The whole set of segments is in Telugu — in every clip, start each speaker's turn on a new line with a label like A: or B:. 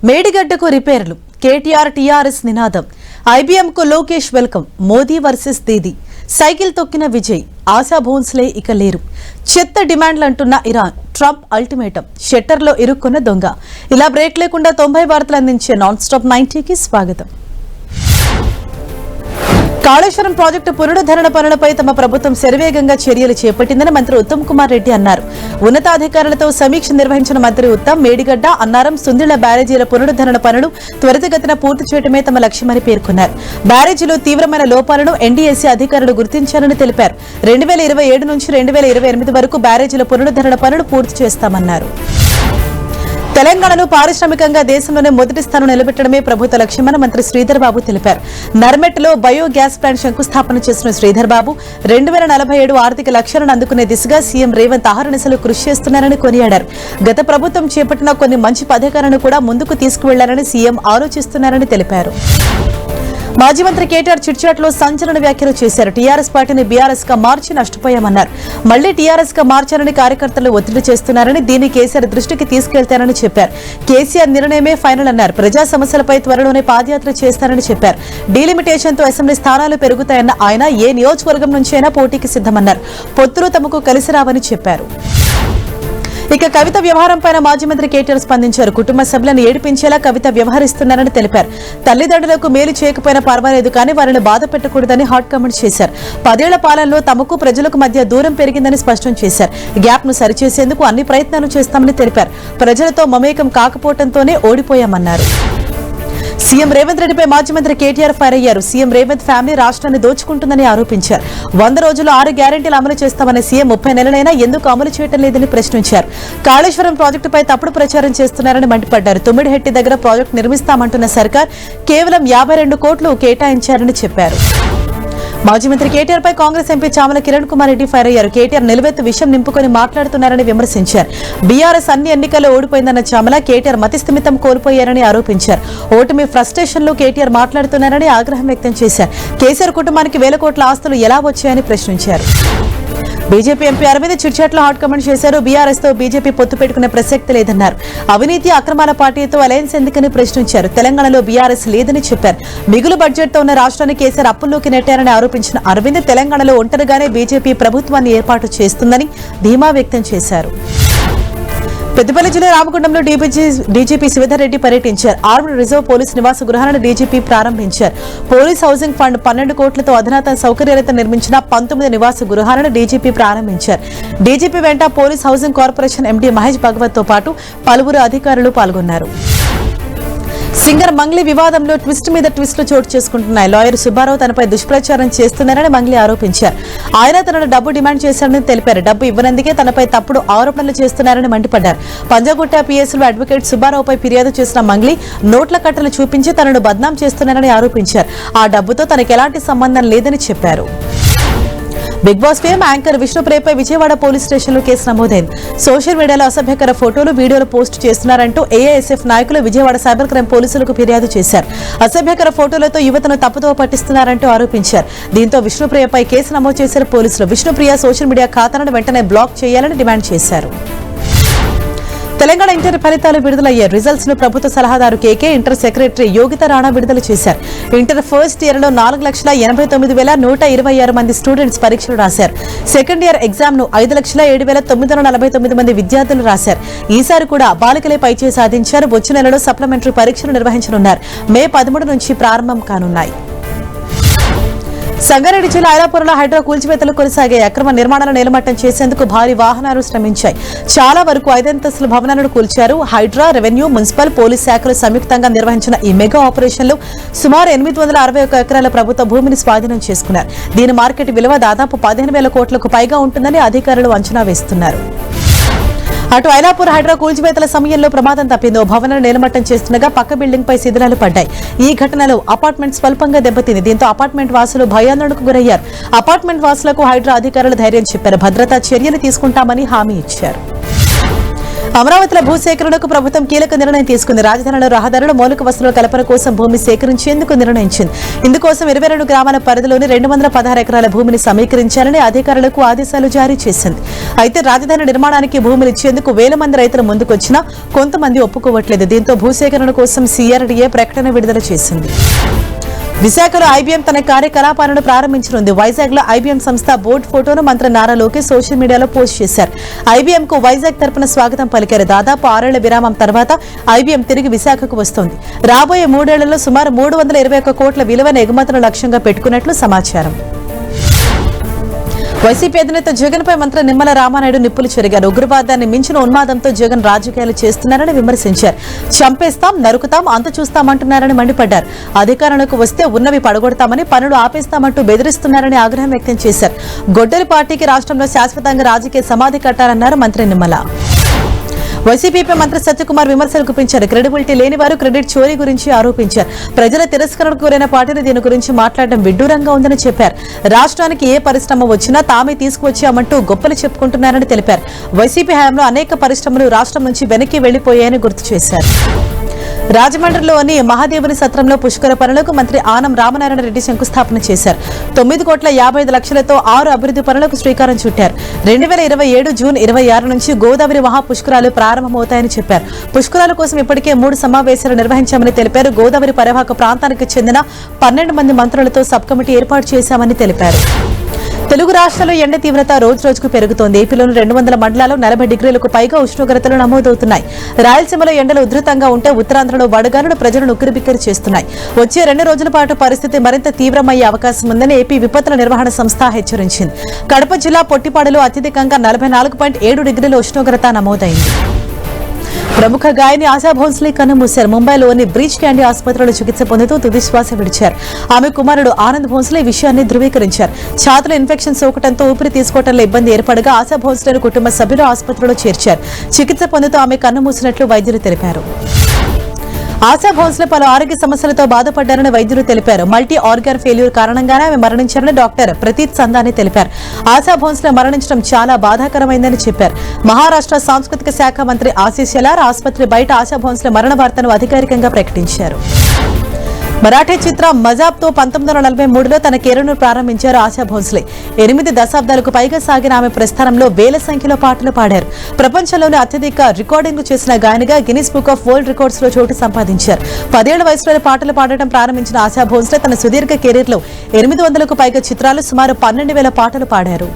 A: మేడిగడ్డకు రిపేర్లు కేటీఆర్ టీఆర్ఎస్ నినాదం ఐబీఎంకు Lokesh welcome Modi versus Didi cycle తొక్కిన విజయ్ ఆశా భోన్స్లే ఇక లేరు చెత్త డిమాండ్లు అంటున్న ఇరాన్ ట్రంప్ అల్టిమేటం షట్టర్లో ఇరుక్కున్న దొంగ ఇలా బ్రేక్ లేకుండా 90 వార్తలు అందించే నాన్ స్టాప్ 90కి స్వాగతం. కాళేశ్వరం ప్రాజెక్టు పునరుద్ధరణ పనులపై తమ ప్రభుత్వం శరవేగంగా చర్యలు చేపట్టిందని మంత్రి ఉత్తమ్ కుమార్ రెడ్డి అన్నారు. ఉన్నతాధికారులతో సమీక్ష నిర్వహించిన మంత్రి ఉత్తమ్ మేడిగడ్డ, అన్నారం, సుందిళ్ల బ్యారేజీల పునరుద్ధరణ పనులు త్వరితగతిన పూర్తి చేయడమే తమ లక్ష్యమని పేర్కొన్నారు. బ్యారేజీలో తీవ్రమైన లోపాలను ఎన్డీఎస్సీ అధికారులు గుర్తించారని తెలిపారు. 2027 నుంచి 2028 వరకు బ్యారేజీల పునరుద్ధరణ పనులు పూర్తి చేస్తామన్నారు. తెలంగాణను పారిశ్రామికంగా దేశంలోనే మొదటి స్థానం నిలబెట్టడమే ప్రభుత్వ లక్ష్యమని మంత్రి శ్రీధర్ బాబు తెలిపారు. నర్మెట్లో బయోగ్యాస్ ప్లాంట్ శంకుస్థాపన చేసిన శ్రీధర్ బాబు 2047 ఆర్థిక లక్ష్యాలను అందుకునే దిశగా సీఎం రేవంత్ అహర్నిశలు కృషి చేస్తున్నారని కొనియాడారు. గత ప్రభుత్వం చేపట్టిన కొన్ని మంచి పథకాలను కూడా ముందుకు తీసుకువెళ్లాలని సీఎం ఆలోచిస్తున్నారని తెలిపారు. మాజీ మంత్రి కేటీఆర్ చిట్చాట్లో సంచలన వ్యాఖ్యలు చేశారు. టీఆర్ఎస్ పార్టీని బీఆర్ఎస్ గా మార్చి నష్టపోయామన్నారు. మళ్లీ టీఆర్ఎస్ గా మార్చారని కార్యకర్తలు ఒత్తిడి చేస్తున్నారని, దీన్ని కేసీఆర్ దృష్టికి తీసుకెళ్తారని చెప్పారు. కేసీఆర్ నిర్ణయమే ఫైనల్ అన్నారు. ప్రజా సమస్యలపై త్వరలోనే పాదయాత్ర చేస్తారని చెప్పారు. డీలిమిటేషన్ తో అసెంబ్లీ స్థానాలు పెరుగుతాయన్న ఆయన ఏ నియోజకవర్గం నుంచైనా పోటీకి సిద్దమన్నారు. పొత్తులు తమకు కలిసి రావని చెప్పారు. ఇక కవిత వ్యవహారంపై మాజీ మంత్రి కేటీఆర్ స్పందించారు. కుటుంబ సభ్యులను ఏడిపించేలా కవిత వ్యవహరిస్తున్నారని తెలిపారు. తల్లిదండ్రులకు మేలు చేయకపోయినా పర్వాలేదు, కానీ వారిని బాధ పెట్టకూడదని హాట్ కామెంట్ చేశారు. 10 ఏళ్ల పాలనలో తమకు ప్రజలకు మధ్య దూరం పెరిగిందని స్పష్టం చేశారు. గ్యాప్ ను సరిచేసేందుకు అన్ని ప్రయత్నాలు చేస్తామని తెలిపారు. ప్రజలతో మమేకం కాకపోవడంతోనే ఓడిపోయామన్నారు. సీఎం రేవంత్ రెడ్డిపై మాజీ మంత్రి కేటీఆర్ ఫైర్ అయ్యారు. సీఎం రేవంత్ ఫ్యామిలీ రాష్ట్రాన్ని దోచుకుంటుందని ఆరోపించారు. 100 రోజులు 6 గ్యారెంటీలు అమలు చేస్తామనే సీఎం 30 నెలలైనా ఎందుకు అమలు చేయడం లేదని ప్రశ్నించారు. కాళేశ్వరం ప్రాజెక్టుపై తప్పుడు ప్రచారం చేస్తున్నారని మండిపడ్డారు. తుమ్మిడిహెట్టి దగ్గర ప్రాజెక్టు నిర్మిస్తామంటున్న సర్కార్ కేవలం 52 కోట్లు కేటాయించారని చెప్పారు. మాజీ మంత్రి కేటీఆర్ పై కాంగ్రెస్ ఎంపీ చామల కిరణ్ కుమార్ రెడ్డి ఫైర్ అయ్యారు. కేటీఆర్ నిలువెత్తు విషయం నింపుకొని మాట్లాడుతున్నారని విమర్శించారు. బీఆర్ఎస్ అన్ని ఎన్నికల్లో ఓడిపోయిందన్న చామల కేటీఆర్ మతిస్థిమితం కోల్పోయారని ఆరోపించారు. ఓటమి ఫ్రస్ట్రేషన్ లో కేటీఆర్ మాట్లాడుతున్నారని ఆగ్రహం వ్యక్తం చేశారు. కేసీఆర్ కుటుంబానికి 1000 కోట్ల ఆస్తులు ఎలా వచ్చాయని ప్రశ్నించారు. బీజేపీ ఎంపీ అరవింద్ చిట్చాట్లో హాట్ కామెంట్ చేశారు. బీఆర్ఎస్ తో బీజేపీ పొత్తు పెట్టుకునే ప్రసక్తి లేదన్నారు. అవినీతి అక్రమాల పార్టీతో అలయన్స్ ఎందుకని ప్రశ్నించారు. తెలంగాణలో బీఆర్ఎస్ లేదని చెప్పారు. మిగులు బడ్జెట్ తో ఉన్న రాష్ట్రాన్ని కేసీఆర్ అప్పుల్లోకి నెట్టారని ఆరోపించిన అరవింద్ తెలంగాణలో ఒంటరిగానే బీజేపీ ప్రభుత్వాన్ని ఏర్పాటు చేస్తుందని ధీమా వ్యక్తం చేశారు. పెద్దపల్లి జిల్లా రామగుండంలో డీజీపీ శ్రీధర్ రెడ్డి పర్యటించారు. ఆర్మ్డ్ రిజర్వ్ పోలీస్ నివాస గృహాలను డీజీపీ ప్రారంభించారు. పోలీస్ హౌసింగ్ ఫండ్ 12 కోట్లతో అధునాతన సౌకర్యాలతో నిర్మించిన 19 నివాస గృహాలను డీజీపీ ప్రారంభించారు. డీజీపీ వెంట police housing corporation MD Mahesh Bhagwat తో పాటు పలువురు అధికారులు పాల్గొన్నారు. సింగర్ మంగ్లీ వివాదంలో ట్విస్ట్ మీద ట్విస్టులు చోటు చేసుకుంటున్నాయి. లాయర్ సుబ్బారావు తనపై దుష్ప్రచారం చేస్తున్నారని మంగ్లీ ఆరోపించారు. ఆయన తనను డబ్బు డిమాండ్ చేశారని తెలిపారు. డబ్బు ఇవ్వనందుకే తనపై తప్పుడు ఆరోపణలు చేస్తున్నారని మండిపడ్డారు. పంజాగుట్ట పిఎస్లో అడ్వకేట్ సుబ్బారావుపై ఫిర్యాదు చేసిన మంగ్లీ నోట్ల కట్టలు చూపించి తనను బద్నాం చేస్తున్నారని ఆరోపించారు. ఆ డబ్బుతో తనకు ఎలాంటి సంబంధం లేదని చెప్పారు. బిగ్ బాస్ ఫేమ్ యాంకర్ విష్ణుప్రియపై విజయవాడ పోలీస్ స్టేషన్లో కేసు నమోదైంది. సోషల్ మీడియాలో అసభ్యకర ఫోటోలు, వీడియోలు పోస్టు చేస్తున్నారంటూ ఏఐఎస్ఎఫ్ నాయకులు విజయవాడ సైబర్ క్రైమ్ పోలీసులకు ఫిర్యాదు చేశారు. అసభ్యకర ఫోటోలతో యువతను తప్పుదో పట్టిస్తున్నారంటూ ఆరోపించారు. దీంతో విష్ణుప్రియపై కేసు నమోదు చేశారు పోలీసులు. విష్ణుప్రియ సోషల్ మీడియా ఖాతాలను వెంటనే బ్లాక్ చేయాలని డిమాండ్ చేశారు. తెలంగాణ ఇంటర్ ఫలితాలు విడుదలయ్యాయి. రిజల్ట్స్ ను ప్రభుత్వ సలహాదారు కేకే, ఇంటర్ సెక్రటరీ యోగిత రాణా విడుదల చేశారు. ఇంటర్ ఫస్ట్ ఇయర్ లో 4,89,126 మంది స్టూడెంట్స్ పరీక్షలు రాశారు. సెకండ్ ఇయర్ ఎగ్జామ్ ను 5,07,949 మంది విద్యార్థులు రాశారు. ఈసారి కూడా బాలికలే పైచేయి సాధించారు. వచ్చే నెలలో సప్లిమెంటరీ పరీక్షలు నిర్వహించనున్నారు. మే 13 నుంచి ప్రారంభం కానున్నాయి. సంగారెడ్డి జిల్లా ఐలాపురంలో హైడ్రా కూల్చివేతలు కొనసాగాయి. అక్రమ నిర్మాణాలను నిలమట్టం చేసేందుకు భారీ వాహనాలు శ్రమించాయి. చాలా వరకు 5 అంతస్తుల భవనాలను కూల్చారు. హైడ్రా, రెవెన్యూ, మున్సిపల్, పోలీస్ శాఖలు సంయుక్తంగా నిర్వహించిన ఈ మెగా ఆపరేషన్లో సుమారు 861 ఎకరాల ప్రభుత్వ భూమిని స్వాధీనం చేసుకున్నారు. దీని మార్కెట్ విలువ దాదాపు 15,000 కోట్లకు పైగా ఉంటుందని అధికారులు అంచనా వేస్తున్నారు. అటు ఐలాపూర్ హైడ్రా కూల్చివేతల సమయంలో ప్రమాదం తప్పింది. భవనాన్ని నిలమట్టం చేస్తుండగా పక్క బిల్డింగ్ పై శిథిలాలు పడ్డాయి. ఈ ఘటనలో అపార్ట్మెంట్ స్వల్పంగా దెబ్బతింది. దీంతో అపార్ట్మెంట్ వాసులు భయాందోళనకు గురయ్యారు. అపార్ట్మెంట్ వాసులకు హైడ్రా అధికారులు ధైర్యం చెప్పారు. భద్రతా చర్యలు తీసుకుంటామని హామీ ఇచ్చారు. అమరావతిలో భూసేకరణకు ప్రభుత్వం కీలక నిర్ణయం తీసుకుంది. రాజధానిలో రహదారులు, మౌలిక వసతుల కల్పన కోసం భూమి సేకరించేందుకు నిర్ణయించింది. ఇందుకోసం 22 గ్రామాల పరిధిలోని 216 ఎకరాల భూమిని సమీకరించాలని అధికారులకు ఆదేశాలు జారీ చేసింది. అయితే రాజధాని నిర్మాణానికి భూములు ఇచ్చేందుకు వేల మంది రైతులు ముందుకొచ్చినా కొంతమంది ఒప్పుకోవట్లేదు. దీంతో భూసేకరణ కోసం సిఆర్డీఏ ప్రకటన విడుదల చేసింది. విశాఖలో ఐబీఎం తన కార్యకలాపాలను ప్రారంభించనుంది. వైజాగ్ లో ఐబీఎం సంస్థ బోర్డు ఫోటోను మంత్రి నారా లోకేష్ సోషల్ మీడియాలో పోస్ట్ చేశారు. ఐబీఎం కు వైజాగ్ తరపున స్వాగతం పలికారు. దాదాపు 6 ఏళ్ల విరామం తర్వాత ఐబీఎం తిరిగి విశాఖకు వస్తోంది. రాబోయే 3 ఏళ్లలో సుమారు 321 కోట్ల విలువైన ఎగుమతులను లక్ష్యంగా పెట్టుకున్నట్లు సమాచారం. వైసీపీ అధినేత జగన్ పై మంత్రి నిమ్మల రామానాయుడు నిప్పులు చెరిగారు. ఉగ్రవాదాన్ని మించిన ఉన్మాదంతో జగన్ రాజకీయాలు చేస్తున్నారని విమర్శించారు. చంపేస్తాం, నరుకుతాం, అంత చూస్తామంటున్నారని మండిపడ్డారు. అధికారంలోకి వస్తే ఉన్నవి పడగొడతామని, పనులు ఆపేస్తామంటూ బెదిరిస్తున్నారని ఆగ్రహం వ్యక్తం చేశారు. గొడ్డలి పార్టీకి రాష్ట్రంలో శాశ్వతంగా రాజకీయ సమాధి కట్టారన్నారు మంత్రి నిమ్మల. వైసీపీపై మంత్రి సత్యకుమార్ విమర్శలు గుప్పించారు. క్రెడిబిలిటీ లేని వారు క్రెడిట్ చోరీ గురించి ఆరోపించారు. ప్రజల తిరస్కరణకు గురైన పార్టీని దీని గురించి మాట్లాడడం విడ్డూరంగా ఉందని చెప్పారు. రాష్ట్రానికి ఏ పరిశ్రమ వచ్చినా తామే తీసుకువచ్చామంటూ గొప్పలు చెప్పుకుంటున్నారని తెలిపారు. వైసీపీ హయాంలో అనేక పరిశ్రమలు రాష్ట్రం నుంచి వెనక్కి వెళ్లిపోయాయని గుర్తు చేశారు. రాజమండ్రిలోని మహాదేవుని సత్రంలో పుష్కర పనులకు మంత్రి ఆనం రామనారాయణ రెడ్డి శంకుస్థాపన చేశారు. 9,55,00,000తో 6 అభివృద్ధి పనులకు శ్రీకారం చుట్టారు. 2027 జూన్ 26 నుంచి గోదావరి మహాపుష్కరాలు ప్రారంభమవుతాయని చెప్పారు. పుష్కరాల కోసం ఇప్పటికే 3 సమావేశాలు నిర్వహించామని తెలిపారు. గోదావరి పరివాహక ప్రాంతానికి చెందిన 12 మంది మంత్రులతో సబ్ కమిటీ ఏర్పాటు చేశామని తెలిపారు. తెలుగు రాష్ట్రాల్లో ఎండ తీవ్రత రోజురోజుకు పెరుగుతోంది. ఏపీలోని 200 మండలాల్లో 40 డిగ్రీలకు పైగా ఉష్ణోగ్రతలు నమోదవుతున్నాయి. రాయలసీమలో ఎండలు ఉధృతంగా ఉంటే ఉత్తరాంధ్రలో వడగాలులు ప్రజలను ఉక్కిరిబిక్కిరి చేస్తున్నాయి. వచ్చే 2 రోజుల పాటు పరిస్థితి మరింత తీవ్రమయ్యే అవకాశం ఉందని ఏపీ విపత్తుల నిర్వహణ సంస్థ హెచ్చరించింది. కడప జిల్లా పొట్టిపాడులో అత్యధికంగా 44.7 డిగ్రీల ఉష్ణోగ్రత నమోదైంది. ప్రముఖ గాయని ఆశా భోన్స్లే కన్నుమూశారు. ముంబైలోని బ్రీచ్ క్యాండీ ఆసుపత్రిలో చికిత్స పొందుతూ తుది శ్వాస విడిచారు. ఆమె కుమారుడు ఆనంద్ భోన్స్లే విషయాన్ని ధృవీకరించారు. ఛాతీలో ఇన్ఫెక్షన్ సోకటంతో ఊపిరి తీసుకోవడంలో ఇబ్బంది ఏర్పడగా ఆశా భోన్స్లేను కుటుంబ సభ్యులు ఆసుపత్రిలో చేర్చారు. చికిత్స పొందుతూ ఆమె కన్నుమూసినట్లు వైద్యులు తెలిపారు. ఆశా భోన్స్లే పలు ఆరోగ్య సమస్యలతో బాధపడ్డారని వైద్యులు తెలిపారు. మల్టీ ఆర్గాన్ ఫెయిల్యూర్ కారణంగానే ఆమె మరణించారని డాక్టర్ ప్రతీత్ సందాని తెలిపారు. ఆశా భోన్స్లే మరణించడం చాలా బాధాకరమైందని చెప్పారు. మహారాష్ట్ర సాంస్కృతిక శాఖ మంత్రి ఆశీష్ శెలార్ ఆసుపత్రి బయట ఆశా భోన్స్లే మరణ వార్తను అధికారికంగా ప్రకటించారు. మరాఠీ చిత్ర మజాబ్తో 1943లో తన కెరీర్ను ప్రారంభించారు ఆశా భోన్స్లే. 8 దశాబ్దాలకు పైగా సాగిన ఆమె ప్రస్థానంలో వేల సంఖ్యలో పాటలు పాడారు. ప్రపంచంలోనే అత్యధిక రికార్డింగ్లు చేసిన గాయనిగా Guinness Book of World Records లో చోటు సంపాదించారు. 10 ఏళ్ల వయసులో పాటలు పాడటం ప్రారంభించిన ఆశా భోన్స్లే తన సుదీర్ఘ కెరీర్లో 800కు పైగా చిత్రాలు, సుమారు 12,000 పాటలు పాడారు.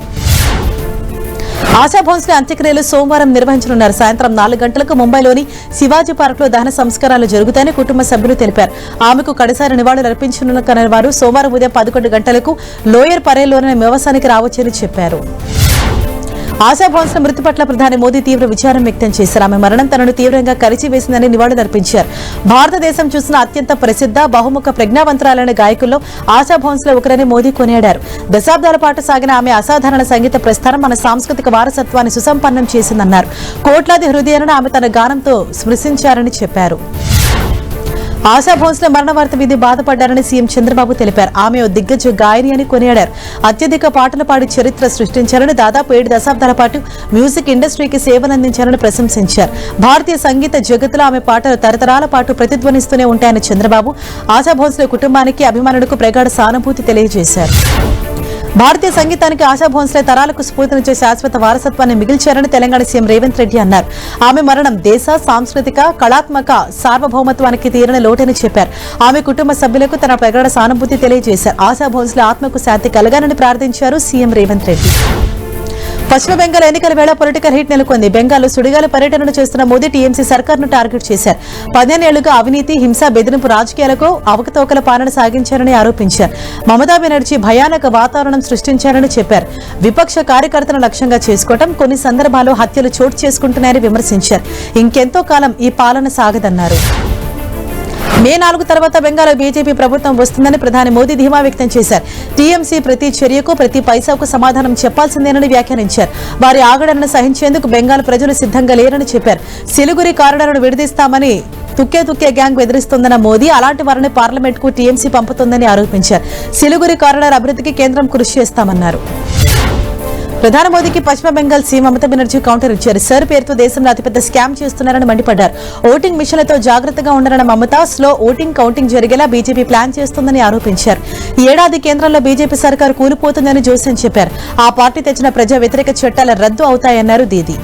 A: ఆశా భోన్స్లే అంత్యక్రియలు సోమవారం నిర్వహించనున్నారు. సాయంత్రం 4 గంటలకు ముంబైలోని శివాజీ పార్క్ లో దహన సంస్కారాలు జరుగుతాయని కుటుంబ సభ్యులు తెలిపారు. ఆమెకు కడసారి నివాళులు అర్పించనున్న వారు సోమవారం ఉదయం 11 గంటలకు లోయర్ పరేల్లోని నివాసానికి రావచ్చని చెప్పారు. ఆశా భోన్స్లే మృతి పట్ల ప్రధాని మోదీ తీవ్ర విచారం వ్యక్తం చేశారు. ఆమె మరణం తనను తీవ్రంగా కరిచివేసిందని నివాళులర్పించారు. భారతదేశం చూసిన అత్యంత ప్రసిద్ధ బహుముఖ ప్రజ్ఞావంతురాలైన గాయకుల్లో ఆశా భోన్స్లే ఒకరని మోదీ కొనియాడారు. దశాబ్దాల పాటు సాగిన ఆమె అసాధారణ సంగీత ప్రస్థానం మన సాంస్కృతిక వారసత్వాన్ని సుసంపన్నం చేసిందన్నారు. కోట్లాది హృదయాలను ఆమె తన గానంతో స్పృశించారని చెప్పారు. ఆశా భోన్స్లే మరణ వార్త విధి బాధపడ్డారని సీఎం చంద్రబాబు తెలిపారు. ఆమె ఓ దిగ్గజ గాయని అని కొనియాడారు. అత్యధిక పాటలు పాడి చరిత్ర సృష్టించారని, దాదాపు 7 దశాబ్దాల పాటు మ్యూజిక్ ఇండస్ట్రీకి సేవలందించారని ప్రశంసించారు. భారతీయ సంగీత జగత్తులో ఆమె పాటలు తరతరాల పాటు ప్రతిధ్వనిస్తూనే ఉంటాయని చంద్రబాబు ఆశా భోన్స్లే కుటుంబానికి, అభిమానులకు ప్రగాఢ సానుభూతి తెలియజేశారు. భారతీయ సంగీతానికి ఆశా భోన్స్లే తరాలకు స్ఫూర్తినిచ్చే శాశ్వత వారసత్వాన్ని మిగిల్చారని తెలంగాణ సీఎం రేవంత్ రెడ్డి అన్నారు. ఆమె మరణం దేశ సాంస్కృతిక, కళాత్మక సార్వభౌమత్వానికి తీరని లోటని చెప్పారు. ఆమె కుటుంబ సభ్యులకు తన ప్రగాఢ సానుభూతి తెలియజేశారు. ఆశా భోన్స్లే ఆత్మకు శాంతి కలగాలని ప్రార్థించారు సీఎం రేవంత్ రెడ్డి. పశ్చిమ బెంగాల్ ఎన్నికల వేళ పొలిటికల్ హీట్ నెలకొంది. బెంగాల్లో సుడిగాలి పర్యటనలు చేస్తున్న మోదీ టీఎంసీ సర్కార్ను టార్గెట్ చేశారు. 15 ఏళ్లుగా అవినీతి, హింస, బెదిరింపు రాజకీయాలకు అవకతవకల పాలన సాగించారని ఆరోపించారు. మమతా బెనర్జీ భయానక వాతావరణం సృష్టించారని చెప్పారు. విపక్ష కార్యకర్తలను లక్ష్యంగా చేసుకోవడం, కొన్ని సందర్భాల్లో హత్యలు చోటు చేసుకుంటున్నాయని విమర్శించారు. ఇంకెంతో కాలం ఈ పాలన సాగదన్నారు. మే 4 తర్వాత బెంగాల్లో బీజేపీ ప్రభుత్వం వస్తుందని ప్రధాని మోదీ ధీమా వ్యక్తం చేశారు. టీఎంసీ ప్రతి చర్యకు, ప్రతి పైసాకు సమాధానం చెప్పాల్సిందేనని వ్యాఖ్యానించారు. వారి ఆగడలను సహించేందుకు బెంగాల్ ప్రజలు సిద్ధంగా లేరని చెప్పారు. సిలిగురి కారిడార్ను విడదీస్తామని తుక్కే గ్యాంగ్ బెదిరిస్తోందన్న మోదీ అలాంటి వారిని పార్లమెంట్ కు టీఎంసీ పంపుతోందని ఆరోపించారు. సిలిగురి కారిడార్ అభివృద్ధికి కేంద్రం కృషి చేస్తామన్నారు. ప్రధాని మోదీకి పశ్చిమ బెంగాల్ సీఎం మమతా బెనర్జీ కౌంటర్ ఇచ్చారు. సర్ పేరుతో దేశంలో అతిపెద్ద స్కామ్ చేస్తున్నారని మండిపడ్డారు. ఓటింగ్ మిషన్లతో జాగ్రత్తగా ఉండాలన్న మమతా స్లో ఓటింగ్ కౌంటింగ్ జరిగేలా బీజేపీ ప్లాన్ చేస్తోందని ఆరోపించారు. ఈ ఏడాది కేంద్రంలో బీజేపీ సర్కారు కూలిపోతుందని జోస్యం చెప్పారు. ఆ పార్టీ తెచ్చిన ప్రజా వ్యతిరేక చట్టాల రద్దు అవుతాయన్నారు దీది.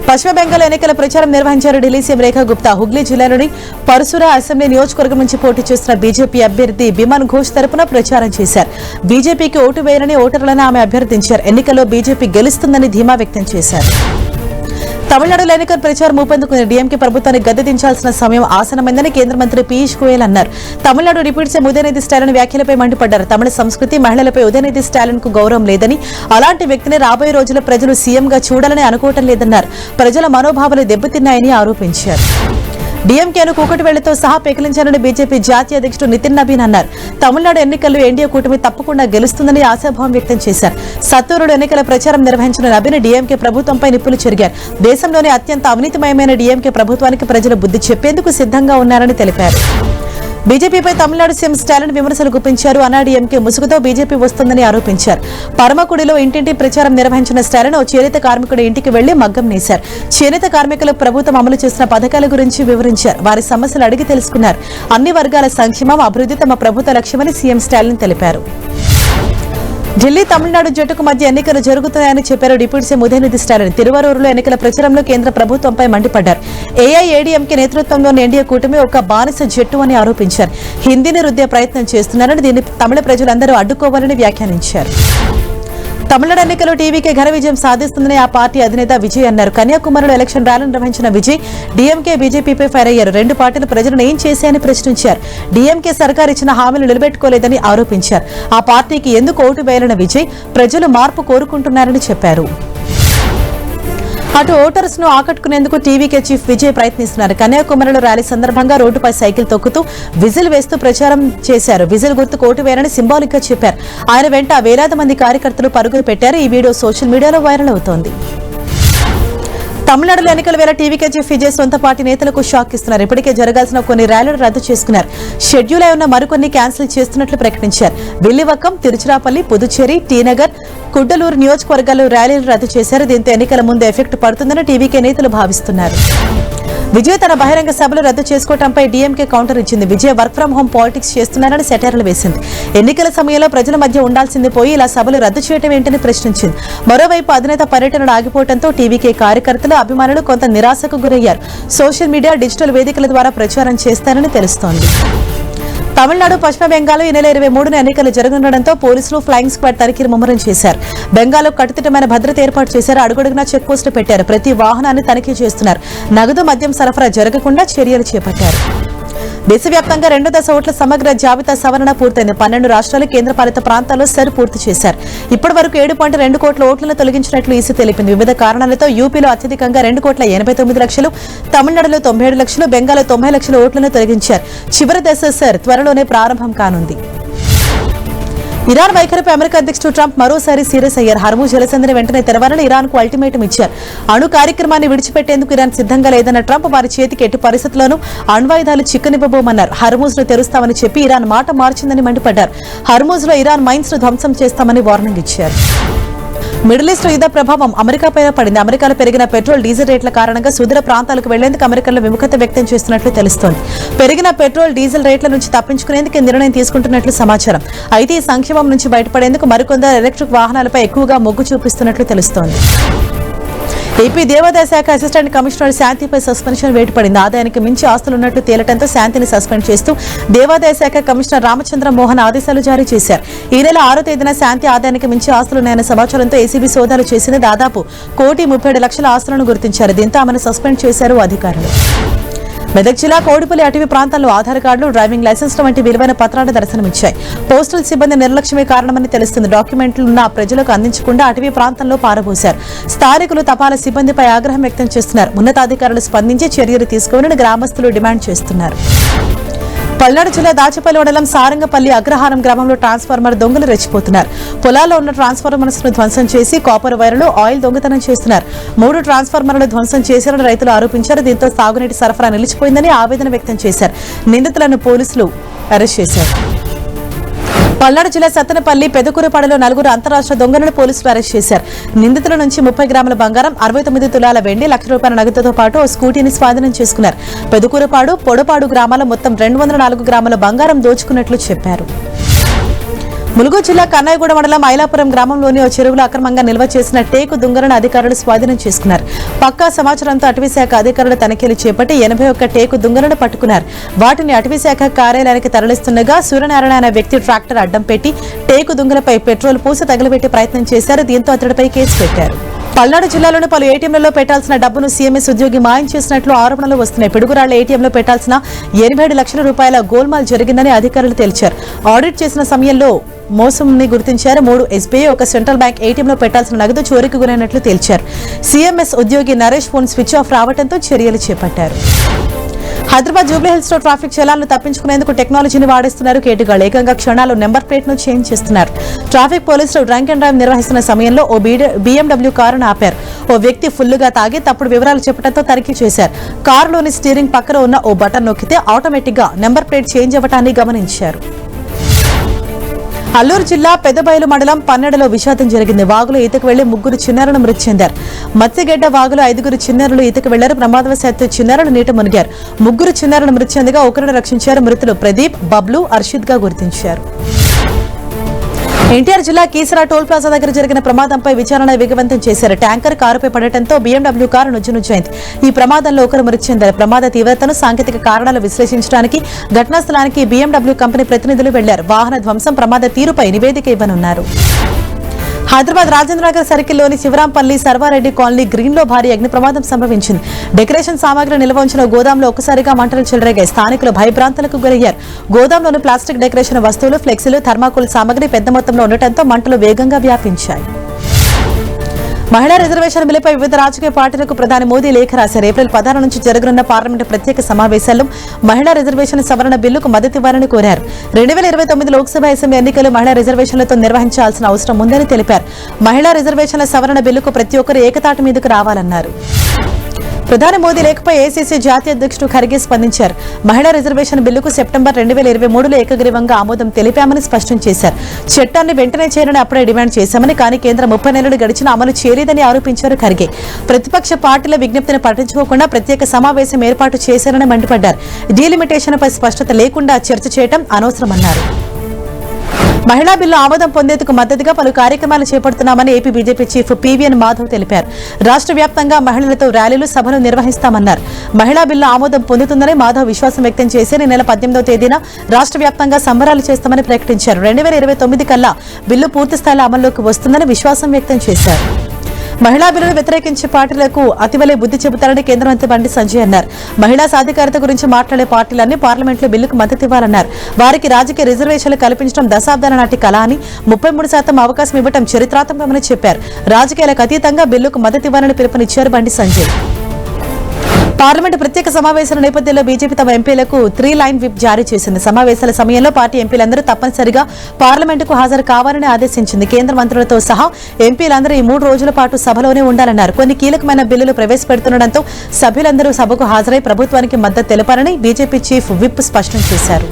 A: పశ్చిమ బెంగాల్ ఎన్నికల ప్రచారం నిర్వహించారు ఢిల్లీ సీఎం రేఖా గుప్తా. హుగ్లీ జిల్లాలోని పరసురా అసెంబ్లీ నియోజకవర్గం నుంచి పోటీ చేస్తున్న బీజేపీ అభ్యర్థి బిమన్ ఘోష్ తరపున ప్రచారం చేశారు. బీజేపీకి ఓటు వేయాలని ఓటర్లను ఆమె అభ్యర్థించారు. ఎన్నికల్లో బీజేపీ గెలుస్తుందని ధీమా వ్యక్తం చేశారు. తమిళనాడులో ఎన్నికల ప్రచారం ఊపందుకున్న డీఎంకే ప్రభుత్వాన్ని గద్దె దించాల్సిన సమయం ఆసనమైందని కేంద్ర మంత్రి పీయూష్ గోయల్ అన్నారు. తమిళనాడు డిప్యూటీ సీఎం ఉదయనిధి స్టాలిన్ వ్యాఖ్యలపై మండిపడ్డారు. తమిళ సంస్కృతి, మహిళలపై ఉదయనిధి స్టాలిన్ కు గౌరవం లేదని, అలాంటి వ్యక్తిని రాబోయే రోజుల్లో ప్రజలు సీఎంగా చూడాలని అనుకోవటం లేదన్నారు. ప్రజల మనోభావాలు దెబ్బతిన్నాయని ఆరోపించారు. డీఎంకేను కూకటి వేళ్లతో సహా పెకిలించారని బీజేపీ జాతీయ అధ్యక్షుడు నితిన్ నబీన్ అన్నారు. తమిళనాడు ఎన్నికల్లో ఎన్డీఏ కూటమి తప్పకుండా గెలుస్తుందని ఆశాభావం వ్యక్తం చేశారు. సత్తూరులో ఎన్నికల ప్రచారం నిర్వహించిన నబీన్ డీఎంకే ప్రభుత్వంపై నిప్పులు చెరిగారు. దేశంలోనే అత్యంత అవినీతిమయమైన డీఎంకే ప్రభుత్వానికి ప్రజలు బుద్ధి చెప్పేందుకు సిద్ధంగా ఉన్నారని తెలిపారు. బీజేపీపై తమిళనాడు సీఎం స్టాలిన్ విమర్శలు గుప్పించారు. అన్నాడీఎంకే ముసుగుతో బీజేపీ వస్తుందని ఆరోపించారు. పరమకుడిలో ఇంటింటి ప్రచారం నిర్వహించిన స్టాలిన్ ఓ చేనేత కార్మికుడి ఇంటికి వెళ్లి మగ్గం నేశారు. చేనేత కార్మికులకు ప్రభుత్వం అమలు చేసిన పథకాల గురించి వివరించారు. వారి సమస్యలు అడిగి తెలుసుకున్నారు. అన్ని వర్గాల సంక్షేమం, అభివృద్ధి తమ ప్రభుత్వ లక్ష్యమని సీఎం స్టాలిన్ తెలిపారు. ఢిల్లీ తమిళనాడు జట్టుకు మధ్య ఎన్నికలు జరుగుతున్నాయని చెప్పారు డిప్యూటీ సీఎం ఉదయనిధి స్టాలిన్. తిరువరూరులో ఎన్నికల ప్రచారంలో కేంద్ర ప్రభుత్వంపై మండిపడ్డారు. ఏఐఏడీఎంకే నేతృత్వంలోని ఎన్డీఏ కూటమి ఒక బానిస జట్టు అని ఆరోపించారు. హిందీని రుద్దే ప్రయత్నం చేస్తున్నారని, దీన్ని తమిళ ప్రజలందరూ అడ్డుకోవాలని వ్యాఖ్యానించారు. తమిళనాడు ఎన్నికల్లో టీవీకే ఘన విజయం సాధిస్తుందని ఆ పార్టీ అధినేత విజయ్ అన్నారు. కన్యాకుమారిలో ఎలక్షన్ ర్యాలీ నిర్వహించిన విజయ్ డీఎంకే, బీజేపీపై ఫైర్ అయ్యారు. రెండు పార్టీలు ప్రజలను ఏం చేశాయని ప్రశ్నించారు. డీఎంకే సర్కార్ ఇచ్చిన హామీలు నిలబెట్టుకోలేదని ఆరోపించారు. ఆ పార్టీకి ఎందుకు ఓటు వేయాలన్న విజయ్ ప్రజలు మార్పు కోరుకుంటున్నారని చెప్పారు. అటు ఓటర్స్ ను ఆకట్టుకునేందుకు టీవీకే చీఫ్ విజయ్ ప్రయత్నిస్తున్నారు. కన్యాకుమారిలో ర్యాలీ సందర్భంగా రోడ్డుపై సైకిల్ తొక్కుతూ విజిల్ వేస్తూ ప్రచారం చేశారు. విజిల్ గుర్తుకు ఓటు వేయాలని సింబాలిక్ గా చెప్పారు. ఆయన వెంట వేలాది మంది కార్యకర్తలు పరుగులు పెట్టారు. ఈ వీడియో సోషల్ మీడియాలో వైరల్ అవుతోంది. తమిళనాడులో ఎన్నికల వేళ టీవీకే చీఫ్ విజయ్ సొంత పార్టీ నేతలకు షాక్ ఇస్తున్నారు. ఇప్పటికే జరగాల్సిన కొన్ని ర్యాలీలు రద్దు చేసుకున్నారు. షెడ్యూల్ అయి ఉన్న మరికొన్ని క్యాన్సిల్ చేస్తున్నట్లు ప్రకటించారు. విల్లివక్కం, తిరుచిరాపల్లి, పుదుచ్చేరి, టీనగర్, కుడ్డలూరు నియోజకవర్గాల్లో ర్యాలీలు రద్దు చేశారు. దీంతో ఎన్నికల ముందు ఎఫెక్ట్ పడుతుందని టీవీకే నేతలు భావిస్తున్నారు. విజయ్ తన బహిరంగ సభలు రద్దు చేసుకోవడంపై డీఎంకే కౌంటర్ ఇచ్చింది. Vijay work from home politics చేస్తున్నారని సెటైర్లు వేసింది. ఎన్నికల సమయంలో ప్రజల మధ్య ఉండాల్సింది పోయి ఇలా సభలు రద్దు చేయడం ఏంటని ప్రశ్నించింది. మరోవైపు అధినేత పర్యటనలు ఆగిపోవడంతో టీవీకే కార్యకర్తలు, అభిమానులు కొంత నిరాశకు గురయ్యారు. సోషల్ మీడియా, డిజిటల్ వేదికల ద్వారా ప్రచారం చేస్తారని తెలుస్తోంది. తమిళనాడు, పశ్చిమ బెంగాల్ ఈ నెల 23న ఎన్నికలు జరగనుండటంతో పోలీసులు ఫ్లయింగ్ స్క్వాడ్ తనిఖీలు ముమ్మరం చేశారు. బెంగాల్లో కట్టుదిట్టమైన భద్రత ఏర్పాటు చేశారు. అడుగడుగునా చెక్ పోస్టులు పెట్టారు. ప్రతి వాహనాన్ని తనిఖీ చేస్తున్నారు. నగదు, మద్యం సరఫరా జరగకుండా చర్యలు చేపట్టారు. దేశవ్యాప్తంగా 2వ దశ ఓట్ల సమగ్ర జాబితా సవరణ పూర్తయింది. 12 రాష్ట్రాలు, కేంద్రపాలిత ప్రాంతాల్లో సర్ పూర్తి చేశారు. ఇప్పటి వరకు 7.2 కోట్ల ఓట్లను తొలగించినట్లు ఈసీ తెలిపింది. వివిధ కారణాలతో యూపీలో అత్యధికంగా 2,89,00,000, తమిళనాడులో 97 లక్షలు, బెంగాల్లో 90 లక్షల ఓట్లను తొలగించారు. చివరి దశ సర్ త్వరలోనే ప్రారంభం కానుంది. ఇరాన్ వైఖరిపై అమెరికా అధ్యక్షుడు ట్రంప్ మరోసారి సీరియస్ అయ్యారు. హర్మూజ్ జలసంధిని వెంటనే తెరవాలని ఇరాన్ కు అల్టిమేటం ఇచ్చారు. అణు కార్యక్రమాన్ని విడిచిపెట్టేందుకు ఇరాన్ సిద్ధంగా లేదన్న ట్రంప్ వారి చేతికి ఎట్టి పరిస్థితుల్లోనూ అణ్వాయుధాలు చిక్కనివ్వబోమన్నారు. హర్మూజ్ ను తెరుస్తామని చెప్పి ఇరాన్ మాట మార్చిందని మండిపడ్డారు. హర్మూజ్ లో ఇరాన్ మైన్స్ ను ధ్వంసం చేస్తామని వార్నింగ్ ఇచ్చారు. మిడిల్ ఈస్ట్ లో యుద్ధ ప్రభావం అమెరికాపై పడింది. అమెరికాలో పెరిగిన పెట్రోల్, డీజిల్ రేట్ల కారణంగా సుదూర ప్రాంతాలకు వెళ్లేందుకు అమెరికాలో విముఖత వ్యక్తం చేస్తున్నట్లు తెలుస్తోంది. పెరిగిన పెట్రోల్, డీజిల్ రేట్ల నుంచి తప్పించుకునేందుకు నిర్ణయం తీసుకుంటున్నట్లు సమాచారం. అయితే ఈ సంక్షేమం నుంచి బయటపడేందుకు మరికొందరు ఎలక్ట్రిక్ వాహనాలపై ఎక్కువగా మొగ్గు చూపిస్తున్నట్లు తెలుస్తోంది. ఏపీ దేవాదాయ శాఖ అసిస్టెంట్ కమిషనర్ శాంతిపై సస్పెన్షన్ వేటుపడింది. ఆదాయానికి మించి ఆస్తులున్నట్లు తేలటంతో శాంతిని సస్పెండ్ చేస్తూ దేవాదాయ శాఖ కమిషనర్ రామచంద్ర మోహన్ ఆదేశాలు జారీ చేశారు. ఈ నెల 6వ తేదీన శాంతి ఆదాయానికి మించి ఆస్తులున్నాయన్న సమాచారంతో ఏసీబీ సోదాలు చేసింది. దాదాపు 1,37,00,000 ఆస్తులను గుర్తించారు. దీంతో ఆమెను సస్పెండ్ చేశారు అధికారులు. మెదక్ జిల్లా కోడిపల్లి అటవీ ప్రాంతాల్లో ఆధార్ కార్డులు, డ్రైవింగ్ లైసెన్స్ల వంటి విలువైన పత్రాలు దర్శనమిచ్చాయి. పోస్టల్ సిబ్బంది నిర్లక్ష్యమే కారణమని తెలుస్తుంది. డాక్యుమెంట్లు ఉన్న ప్రజలకు అందించకుండా అటవీ ప్రాంతంలో పారబోశారు. స్థానికులు తపాలా సిబ్బందిపై ఆగ్రహం వ్యక్తం చేస్తున్నారు. ఉన్నతాధికారులు స్పందించి చర్యలు తీసుకోవాలని గ్రామస్తులు డిమాండ్ చేస్తున్నారు. పల్నాడు జిల్లా దాచేపల్లి మండలం సారంగపల్లి అగ్రహారం గ్రామంలో ట్రాన్స్ఫార్మర్ దొంగలు రెచ్చిపోతున్నారు. పొలాల్లో ఉన్న ట్రాన్స్ఫార్మర్స్ ను ధ్వంసం చేసి కాపర్ వైర్లు, ఆయిల్ దొంగతనం చేస్తున్నారు. 3 ట్రాన్స్ఫార్మర్లు ధ్వంసం చేశారని రైతులు ఆరోపించారు. దీంతో సాగునీటి సరఫరా నిలిచిపోయిందని ఆవేదన వ్యక్తం చేశారు. నిందితులను పోలీసులు అరెస్ట్ చేశారు. పల్నాడు జిల్లా సత్తెనపల్లి పెదకూరపాడులో 4 అంతరాష్ట్ర దొంగలను పోలీసులు అరెస్ట్ చేశారు. నిందితుల నుంచి 30 గ్రాముల బంగారం, 69 తులాల వెండి, ₹1,00,000 నగదుతో పాటు ఓ స్కూటీని స్వాధీనం చేసుకున్నారు. పెదకూరపాడు, పొడపాడు గ్రామాల మొత్తం 204 గ్రాముల బంగారం దోచుకున్నట్లు చెప్పారు. ములుగు జిల్లా కన్నయ్యగూడ మండలం ఐలాపురం గ్రామంలోని ఓ చెరువులో అక్రమంగా నిల్వ చేసిన టేకు దుంగలను అధికారులు స్వాధీనం చేసుకున్నారు. పక్కా సమాచారంతో అటవీశాఖ అధికారులు తనిఖీలు చేపట్టి 81 టేకు దుంగలను పట్టుకున్నారు. వాటిని అటవీశాఖ కార్యాలయానికి తరలిస్తుండగా సూర్యనారాయణ అనే వ్యక్తి ట్రాక్టర్ అడ్డం పెట్టి టేకు దుంగలపై పెట్రోల్ పూసి తగలబెట్టే ప్రయత్నం చేశారు. దీంతో అతడిపై కేసు పెట్టారు. పల్నాడు జిల్లాలోని పలు ఏటీఎంలలో పెట్టాల్సిన డబ్బును సీఎంఎస్ ఉద్యోగి మాయం చేసినట్లు ఆరోపణలు వస్తున్నాయి. పిడుగురాళ్ల ఏటీఎంలో పెట్టాల్సిన 87 లక్షల రూపాయల గోల్మాల్ జరిగిందని అధికారులు తేల్చారు. ఆడిట్ చేసిన సమయంలో మోసంని గుర్తించారు. 3 ఎస్బీఐ, 1 సెంట్రల్ బ్యాంక్ ఏటీఎంలో పెట్టాల్సిన నగదు చోరీకి గురైనట్లు తేల్చారు. సీఎంఎస్ ఉద్యోగి నరేష్ ఫోన్ స్విచ్ ఆఫ్ రావడంతో చర్యలు చేపట్టారు. హైదరాబాద్ జూబ్లీహిల్స్ లో ట్రాఫిక్ చలాన్లు తప్పించుకునేందుకు టెక్నాలజీని వాడిస్తున్నారు కేటుగాళ్లు. ఏకంగా క్షణాల్లో నెంబర్ ప్లేట్ ను చేంజ్ చేస్తున్నారు. ట్రాఫిక్ పోలీసులు డ్రంక్ అండ్ డ్రైవ్ నిర్వహిస్తున్న సమయంలో ఓ BMW కారును ఆపారు. ఓ వ్యక్తి ఫుల్లుగా తాగి తప్పుడు వివరాలు చెప్పడంతో తనిఖీ చేశారు. కారులోని స్టీరింగ్ పక్కన ఉన్న ఓ బటన్ నొక్కితే ఆటోమేటిక్ గా నెంబర్ ప్లేట్ చేంజ్ అవ్వటాన్ని గమనించారు. అల్లూరు జిల్లా పెద్దబయలు మండలం పన్నెడలో విషాదం జరిగింది. వాగులో ఈతకు వెళ్లి 3 చిన్నారులు మృతి చెందారు. మత్స్యగడ్డ వాగులో 5 చిన్నారులు ఈతకు వెళ్లారు. ప్రమాదవశాత్తు చిన్నారులు నీట మునిగారు. 3 చిన్నారులు మృతి చెందగా ఒకరిని రక్షించారు. మృతులు ప్రదీప్, బబ్లు, అర్షిద్ గా గుర్తించారు. ఎన్టీఆర్ జిల్లా కీసరా టోల్ ప్లాజా దగ్గర జరిగిన ప్రమాదంపై విచారణ వేగవంతం చేశారు. ట్యాంకర్ కారుపై పడటంతో BMW కారు నుజ్జునుజ్జైంది. ఈ ప్రమాదంలో ఒకరు మృతి చెందారు. ప్రమాద తీవ్రతను, సాంకేతిక కారణాలు విశ్లేషించడానికి ఘటనా స్థలానికి BMW కంపెనీ ప్రతినిధులు వెళ్లారు. వాహన ధ్వంసం, ప్రమాద తీరుపై నివేదిక ఇవ్వనున్నారు. హైదరాబాద్ రాజేంద్రనగర్ సర్కిల్లోని శివరాంపల్లి సర్వారెడ్డి కాలనీ గ్రీన్ లో భారీ అగ్ని ప్రమాదం సంభవించింది. డెకరేషన్ సామాగ్రి నిల్వ ఉంచిన గోదాంలో ఒక్కసారిగా మంటలు చెలరేగాయి. స్థానికులు భయభ్రాంతులకు గురయ్యారు. గోదాంలోని ప్లాస్టిక్ డెకరేషన్ వస్తువులు, ఫ్లెక్సీలు, థర్మాకోల్ సామాగ్రి పెద్ద మొత్తంలో ఉండటంతో మంటలు వేగంగా వ్యాపించాయి. మహిళా రిజర్వేషన్ బిల్లుపై వివిధ రాజకీయ పార్టీలకు ప్రధాని మోదీ లేఖ రాశారు. ఏప్రిల్ 16 నుంచి జరగనున్న పార్లమెంటు ప్రత్యేక సమావేశాల్లో మహిళా రిజర్వేషన్ సవరణ బిల్లుకు మద్దతివ్వాలని కోరారు. 2029 లోక్సభ అసెంబ్లీ ఎన్నికలు మహిళా రిజర్వేషన్లతో నిర్వహించాల్సిన అవసరం ఉందని తెలిపారు. మహిళా రిజర్వేషన్ల సవరణ బిల్లుకు ప్రతి ఒక్కరు ఏకతాటి మీదకు రావాలన్నారు. ప్రధాని మోదీ లేఖపై ఏఐసీసీ జాతీయ అధ్యక్షుడు ఖర్గే స్పందించారు. మహిళా రిజర్వేషన్ బిల్లుకు సెప్టెంబర్ 2023లో ఏకగ్రీవంగా ఆమోదం తెలిపామని స్పష్టం చేశారు. చట్టాన్ని వెంటనే చేయాలని అప్పుడే డిమాండ్ చేశామని, కానీ కేంద్రం 30 నెలలు గడిచినా అమలు చేయలేదని ఆరోపించారు ఖర్గే. ప్రతిపక్ష పార్టీల విజ్ఞప్తిని పట్టించుకోకుండా ప్రత్యేక సమావేశం ఏర్పాటు చేశారని మండిపడ్డారు. డీలిమిటేషన్పై స్పష్టత లేకుండా చర్చ చేయడం అనవసరమన్నారు. మహిళా బిల్లు ఆమోదం పొందేందుకు మద్దతుగా పలు కార్యక్రమాలు చేపడుతున్నామని AP BJP chief PVN Madhav తెలిపారు. రాష్ట్ర వ్యాప్తంగా మహిళలతో ర్యాలీలు, సభలు నిర్వహిస్తామన్నారు. మహిళా బిల్లు ఆమోదం పొందుతుందని మాధవ్ విశ్వాసం వ్యక్తం చేసి ఈ నెల 18వ తేదీన రాష్ట్ర వ్యాప్తంగా సంబరాలు చేస్తామని ప్రకటించారు. 2029 కల్లా బిల్లు పూర్తి స్థాయిలో అమల్లోకి వస్తుందని విశ్వాసం వ్యక్తం చేశారు. మహిళా బిల్లును వ్యతిరేకించే పార్టీలకు అతివలే బుద్ధి చెబుతారని కేంద్ర మంత్రి బండి సంజయ్ అన్నారు. మహిళా సాధికారత గురించి మాట్లాడే పార్టీలన్నీ పార్లమెంట్లో బిల్లుకు మద్దతు ఇవ్వాలన్నారు. వారికి రాజకీయ రిజర్వేషన్లు కల్పించడం దశాబ్దాల నాటి కళ అని, 33% అవకాశం ఇవ్వడం చరిత్రాత్మకమని చెప్పారు. రాజకీయాలకు అతీతంగా బిల్లుకు మద్దతు ఇవ్వాలని పిలుపునిచ్చారు బండి సంజయ్. పార్లమెంటు ప్రత్యేక సమావేశాల నేపథ్యంలో బీజేపీ తమ ఎంపీలకు 3 లైన్ విప్ జారీ చేసింది. సమావేశాల సమయంలో పార్టీ ఎంపీలందరూ తప్పనిసరిగా పార్లమెంటుకు హాజరు కావాలని ఆదేశించింది. కేంద్ర మంత్రులతో సహా ఎంపీలందరూ ఈ 3 రోజుల పాటు సభలోనే ఉండాలన్నారు. కొన్ని కీలకమైన బిల్లులు ప్రవేశపెడుతుండటంతో సభ్యులందరూ సభకు హాజరై ప్రభుత్వానికి మద్దతు తెలపాలని బీజేపీ చీఫ్ విప్ స్పష్టం చేశారు.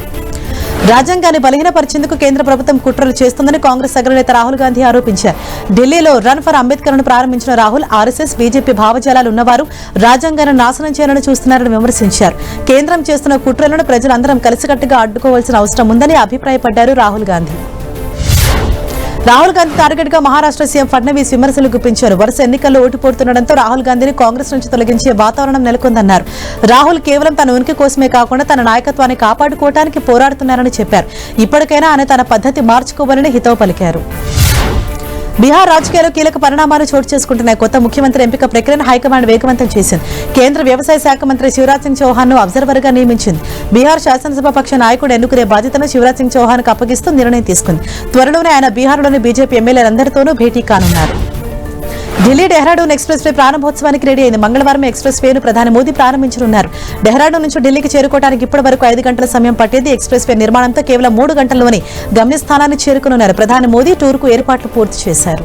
A: రాజ్యాంగాన్ని బలహీనపరిచేందుకు కేంద్ర ప్రభుత్వం కుట్రలు చేస్తుందని కాంగ్రెస్ అగ్రనేత రాహుల్ గాంధీ ఆరోపించారు. ఢిల్లీలో రన్ ఫర్ అంబేద్కర్ ను ప్రారంభించిన రాహుల్, ఆర్ఎస్ఎస్, బీజేపీ భావజాలాలు ఉన్నవారు రాజ్యాంగాన్ని నాశనం చేయాలని చూస్తున్నారని విమర్శించారు. కేంద్రం చేస్తున్న కుట్రలను ప్రజలందరం కలిసికట్టుగా అడ్డుకోవాల్సిన అవసరం ఉందని అభిప్రాయపడ్డారు రాహుల్ గాంధీ. రాహుల్ గాంధీ టార్గెట్ గా మహారాష్ట్ర సీఎం ఫడ్నవీస్ విమర్శలు గుప్పించారు. వరుస ఎన్నికల్లో ఓటు పోతుండటంతో రాహుల్ గాంధీని కాంగ్రెస్ నుంచి తొలగించే వాతావరణం నెలకొందన్నారు. రాహుల్ కేవలం తన ఉనికి కోసమే కాకుండా తన నాయకత్వాన్ని కాపాడుకోవడానికి పోరాడుతున్నారని చెప్పారు. ఇప్పటికైనా ఆయన తన పద్ధతి మార్చుకోవాలని హితవు పలికారు. బీహార్ రాజకీయాల్లో కీలక పరిణామాలు చోటు చేసుకుంటున్నాయి. కొత్త ముఖ్యమంత్రి ఎంపిక ప్రక్రియను హైకమాండ్ వేగవంతం చేసింది. కేంద్ర వ్యవసాయ శాఖ మంత్రి శివరాజ్ సింగ్ చౌహాన్ ను అబ్జర్వర్ గా నియమించింది. బీహార్ శాసనసభ పక్ష నాయకుడు ఎన్నుకునే బాధ్యతను శివరాజ్ సింగ్ చౌహాన్ కు అప్పగిస్తూ నిర్ణయం తీసుకుంది. త్వరలోనే ఆయన బీహార్లోని బీజేపీ ఎమ్మెల్యేలందరితోనూ భేటీ కానున్నారు. ఢిల్లీ డెహ్రాడూన్ ఎక్స్ప్రెస్ వే ప్రారంభోత్సవానికి రెడీ అయింది. మంగళవారం ఎక్స్ప్రెస్ వేను ప్రధాని మోదీ ప్రారంభించనున్నారు. డెహ్రాడూన్ నుంచి ఢిల్లీకి చేరుకోవడానికి ఇప్పటి వరకు 5 గంటల సమయం పట్టేది. ఎక్స్ప్రెస్ వే నిర్మాణంతో కేవలం 3 గంటల్లోనే గమ్యస్థానాన్ని చేరుకునున్నారు. ప్రధాని మోదీ టూర్ కు ఏర్పాట్లు పూర్తి చేశారు.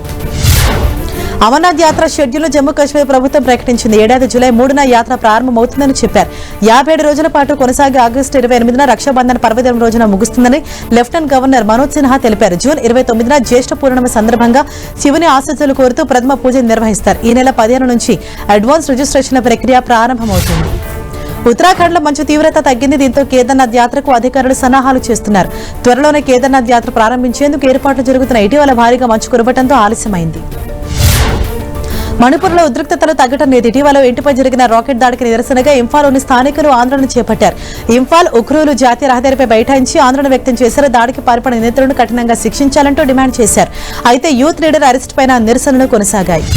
A: అమర్నాథ్ యాత్ర షెడ్యూల్ జమ్మూ కాశ్మీర్ ప్రభుత్వం ప్రకటించింది. ఏడాది జూలై 3న యాత్ర ప్రారంభమవుతుందని చెప్పారు. 57 రోజుల పాటు కొనసాగి ఆగస్టు 28న రక్షాబంధన్ పర్వదినం రోజున ముగుస్తుందని లెఫ్టినెంట్ గవర్నర్ మనోజ్ సిన్హా తెలిపారు. జూన్ 29న జ్యేష్ఠ పూర్ణిమ సందర్భంగా శివుని ఆశీస్సులు కోరుతూ ప్రథమ పూజలు నిర్వహిస్తారు. ఈ నెల 15 నుంచి అడ్వాన్స్ రిజిస్ట్రేషన్ ప్రక్రియ ప్రారంభమవుతుంది. ఉత్తరాఖండ్ లో మంచు తీవ్రత తగ్గింది. దీంతో కేదార్నాథ్ యాత్రకు అధికారులు సన్నాహాలు చేస్తున్నారు. త్వరలోనే కేదార్నాథ్ యాత్ర ప్రారంభించేందుకు ఏర్పాట్లు జరుగుతున్న ఇటీవల భారీగా మంచు కురవడంతో ఆలస్యమైంది. మణిపూర్లో ఉద్రిక్తతలు తగ్గటం లేదు. ఇటీవల ఇంటిపై జరిగిన రాకెట్ దాడికి నిరసనగా ఇంఫాల్లోని స్థానికులు ఆందోళన చేపట్టారు. ఇంఫాల్ ఉఖ్రూలు జాతీయ రహదారిపై బైఠాయించి ఆందోళన వ్యక్తం చేశారు. దాడికి పాల్పడిన నిందితులను కఠినంగా శిక్షించాలంటూ డిమాండ్ చేశారు. అయితే యూత్ లీడర్ అరెస్ట్ పైన నిరసనలు కొనసాగాయి.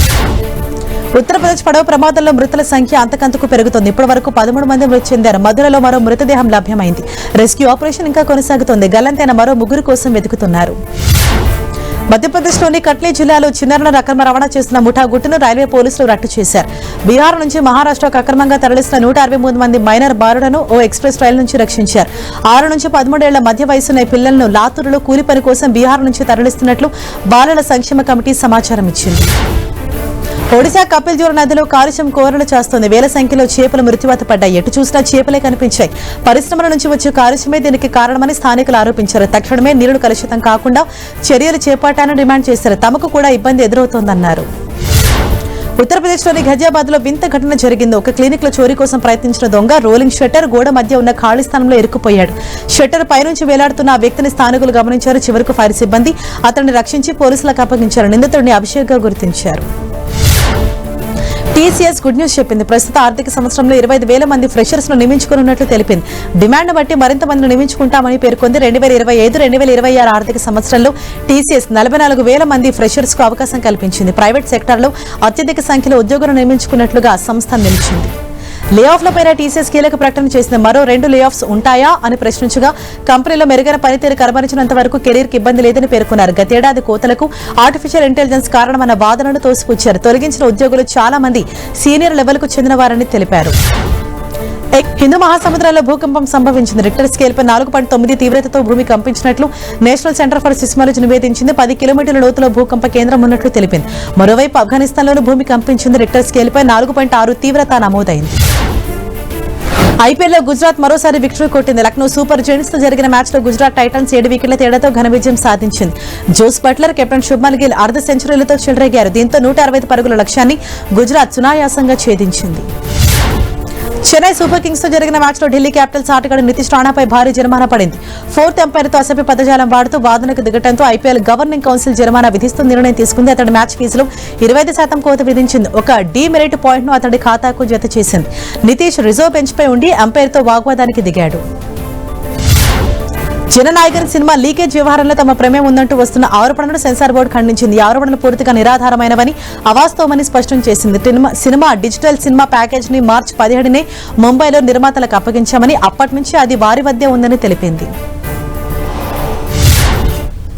A: ఉత్తరప్రదేశ్ పడవ ప్రమాదంలో మృతుల సంఖ్య అంతకంతకు పెరుగుతోంది. ఇప్పటి వరకు 13 మంది మృతి చెందారు. మధురలో మరో మృతదేహం లభ్యమైంది. రెస్క్యూ ఆపరేషన్ ఇంకా కొనసాగుతోంది. గల్లంతైన మరో 3 కోసం వెతుకుతున్నారు. మధ్యప్రదేశ్లోని కట్నీ జిల్లాలో చిన్నారులను అక్రమ రవాణా చేస్తున్న ముఠా గుట్టును రైల్వే పోలీసులు రట్టు చేశారు. బీహార్ నుంచి మహారాష్ట్రకు అక్రమంగా తరలిస్తున్న 163 మంది మైనర్ బాలులను ఓ ఎక్స్ప్రెస్ రైలు నుంచి రక్షించారు. 6 నుంచి 13 ఏళ్ల మధ్య వయసున్న పిల్లలను లాతూరులో కూలి పని కోసం బీహార్ నుంచి తరలిస్తున్నట్లు బాలల సంక్షేమ కమిటీ సమాచారం ఇచ్చింది. ఒడిశా కపిల్జోర్ నదిలో కాలుష్యం కోరలు చేస్తోంది. వేల సంఖ్యలో చేపలు మృత్యువాత పడ్డాయి. ఎటు చూసినా చేపలే కనిపించాయి. పరిశ్రమల నుంచి వచ్చే కాలుష్యమే దీనికి కారణమని స్థానికులు ఆరోపించారు. తక్షణమే నీళ్లు కలుషితం కాకుండా చర్యలు చేపట్టాలని డిమాండ్ చేశారు. తమకు కూడా ఇబ్బంది ఎదురవుతోందన్నారు. ఉత్తరప్రదేశ్లోని ఘజియాబాద్ లో వింత ఘటన జరిగింది. ఒక క్లినిక్ లో చోరీ కోసం ప్రయత్నించిన దొంగ రోలింగ్ షట్టర్ గోడ మధ్య ఉన్న ఖాళీ స్థానంలో ఇరుక్కుపోయాడు. షట్టర్ పైనుంచి వేలాడుతున్న ఆ వ్యక్తిని స్థానికులు గమనించారు. చివరకు ఫైర్ సిబ్బంది అతన్ని రక్షించి పోలీసులకు అప్పగించారు. నిందితుడిని అభిషేక్ గా గుర్తించారు. టీసీఎస్ గుడ్ న్యూస్ చెప్పింది. ప్రస్తుత ఆర్థిక సంవత్సరంలో 25,000 మంది ఫ్రెషర్స్ ను నియమించుకున్నట్లు తెలిపింది. డిమాండ్ బట్టి మరింత మందిని నియమించుకుంటామని పేర్కొంది. 2025-2026 ఆర్థిక సంవత్సరంలో టీసీఎస్ 44,000 మంది ఫ్రెషర్స్ కు అవకాశం కల్పించింది. ప్రైవేట్ సెక్టార్లో అత్యధిక సంఖ్యలో ఉద్యోగులను నియమించుకున్నట్లుగా సంస్థ నిలిచింది. లే ఆఫ్లపై టీసీఎస్ కీలక ప్రకటన చేసింది. మరో 2 లే ఆఫ్స్ ఉంటాయా అని ప్రశ్నించగా కంపెనీలో మెరుగైన పనితీరు కనబరిచినంత వరకు కెరీర్కి ఇబ్బంది లేదని పేర్కొన్నారు. గతేడాది కోతలకు ఆర్టిఫిషియల్ ఇంటెలిజెన్స్ కారణమన్న వాదనను తోసిపుచ్చారు. తొలగించిన ఉద్యోగులు చాలా మంది సీనియర్ లెవెల్ కు చెందినవారని తెలిపారు. హిందూ మహాసముద్రంలో భూకంపం సంభవించింది. రిక్టర్ స్కేల్ పై 4.9 తీవ్రతతో భూమి కంపించినట్లు నేషనల్ సెంటర్ ఫర్ సిస్మాలజీ నివేదించింది. 10 కిలోమీటర్ల లోతులో భూకంప కేంద్రం ఉన్నట్లు తెలిపింది. మరోవైపు ఆఫ్ఘనిస్తాన్లోనూ భూమి కంపించింది. రిక్టర్ స్కేల్ పై 4.6 తీవ్రత నమోదైంది. ఐపీఎల్లో గుజరాత్ మరోసారి విక్టరీ కొట్టింది. లక్నో సూపర్ జెయింట్స్ తో జరిగిన మ్యాచ్ లో గుజరాత్ టైటన్స్ 7 వికెట్ల తేడాతో ఘన విజయం సాధించింది. Jos Buttler, captain Shubman Gill అర్ధ సెంచరీలతో చెలరేగారు. దీంతో 165 పరుగుల లక్ష్యాన్ని గుజరాత్ సునాయాసంగా ఛేదించింది. చెన్నై సూపర్ కింగ్స్ తో జరిగిన మ్యాచ్ లో ఢిల్లీ క్యాపిటల్స్ ఆటగాడు నితీష్ రాణాపై భారీ జరిమానా పడింది. 4th అంపైర్తో అసభ్య పదజాలం వాడుతూ వాదనకు దిగటంతో ఐపీఎల్ గవర్నింగ్ కౌన్సిల్ జరిమానా విధిస్తూ నిర్ణయం తీసుకుంది. అతడి మ్యాచ్ ఫీజులో 25% కోత విధించింది. ఒక డీమెరిట్ పాయింట్ ను అతడి ఖాతాకు జత చేసింది. నితీష్ రిజర్వ్ బెంచ్ పై ఉండి అంపైర్తో వాగ్వాదానికి దిగాడు. జననాయకన్ సినిమా లీకేజ్ వ్యవహారంలో తమ ప్రమేయం ఉందంటూ వస్తున్న ఆరోపణలను సెన్సార్ బోర్డు ఖండించింది. ఈ ఆరోపణలు పూర్తిగా నిరాధారమైనవని, అవాస్తవమని స్పష్టం చేసింది. సినిమా డిజిటల్ సినిమా ప్యాకేజ్ ని మార్చి 17నే ముంబైలో నిర్మాతలకు అప్పగించామని, అప్పటి నుంచి అది వారి వద్దే ఉందని తెలిపింది.